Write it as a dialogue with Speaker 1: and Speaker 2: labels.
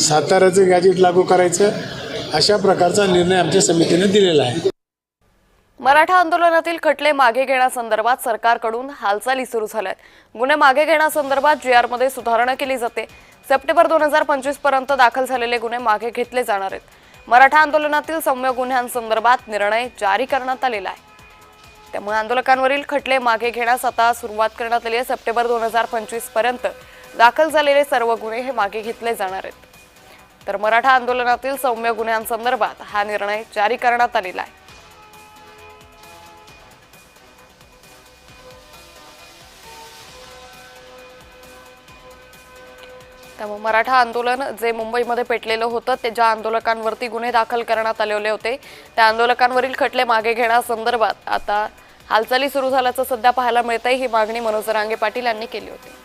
Speaker 1: साताऱ्याचं gadget लागू करायचं अशा प्रकारचा निर्णय आमच्या समितीने दिलेला आहे।
Speaker 2: मराठा आंदोलनातील खटले मागे घेण्यासंदर्भात सरकारकडून हालचाली सुरू झाल्यात। गुन्हे मागे घेण्यासंदर्भात जीआरमध्ये सुधारणा केली जाते। सप्टेंबर 2025 पर्यंत दाखल झालेले गुन्हे मागे घेतले जाणार आहेत। मराठा आंदोलनातील सौम्य गुन्ह्यांसंदर्भात निर्णय जारी करण्यात आलेला आहे। त्यामुळे आंदोलकांवरील खटले मागे घेण्यास आता सुरुवात करण्यात आली आहे। सप्टेंबर 2025 पर्यंत दाखल झालेले सर्व गुन्हे हे मागे घेतले जाणार आहेत। तर मराठा आंदोलनातील सौम्य गुन्ह्यांसंदर्भात हा निर्णय जारी करण्यात आलेला आहे। त्यामुळे मराठा आंदोलन जे मुंबईमध्ये पेटलेलं होतं ते ज्या आंदोलकांवरती गुन्हे दाखल करण्यात आलेले होते त्या आंदोलकांवरील खटले मागे घेण्यासंदर्भात आता हालचाली सुरू झाल्याचं सध्या पाहायला मिळतंय। ही मागणी मनोज जरांगे पाटील यांनी केली होती।